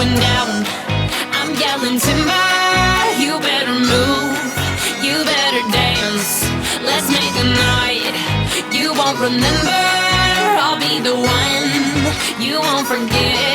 going down. I'm yelling timber, you better move, you better dance. Let's make a night you won't remember. I'll be the one you won't forget.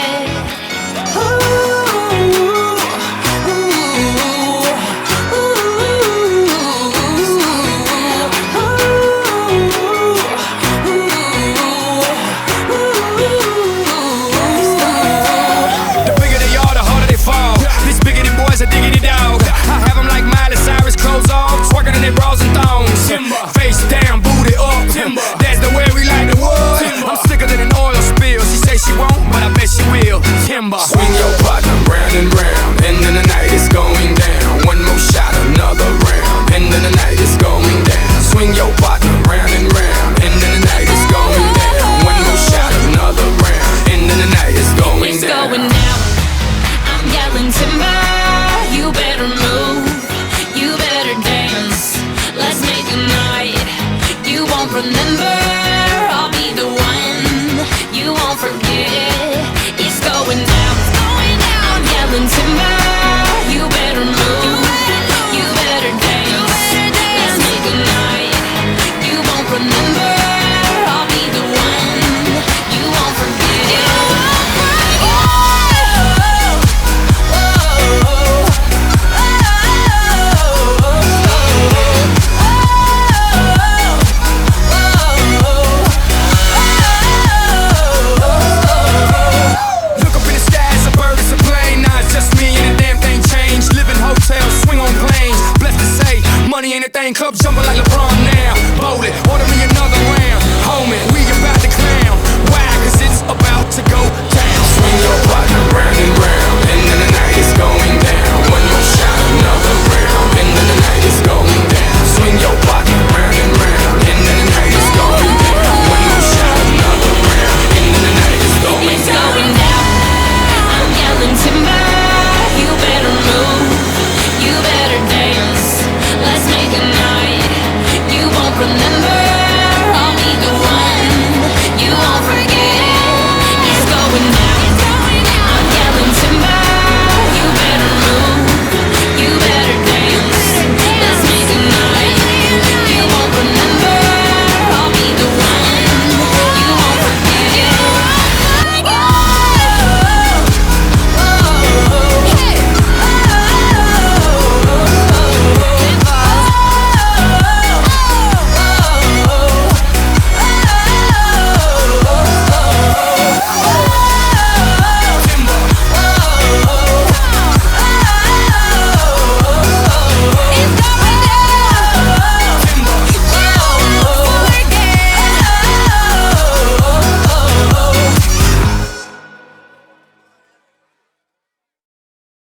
A diggity dog. I have them like Miley Cyrus, clothes off, twerking in their bras and thongs. Timber. Face down, booty up. Timber. That's the way we like the wood. Timber. I'm sicker than an oil spill. She say she won't, but I bet she will. Timber. Swing your partner round and round, and then the night is going down. One more shot, another round, and then the night is going down. Swing your partner round and round, and then the night is going down. One more shot, another round, and then the night is going it's down. Going down. I'm yelling timber. You better move, you better dance. Let's make a night you won't remember. I'll be the one you won't forget. It's going down, it's going down. I'm yelling timber. You better move, you better dance. Let's make a night you won't remember. I'll be the one you won't forget. Money ain't a thing, club jumping like LeBron now. Bowling, order me another round. Homie, we about to clown. Why? Cause it's about to go down. Swing your partner round and round, and then the night is going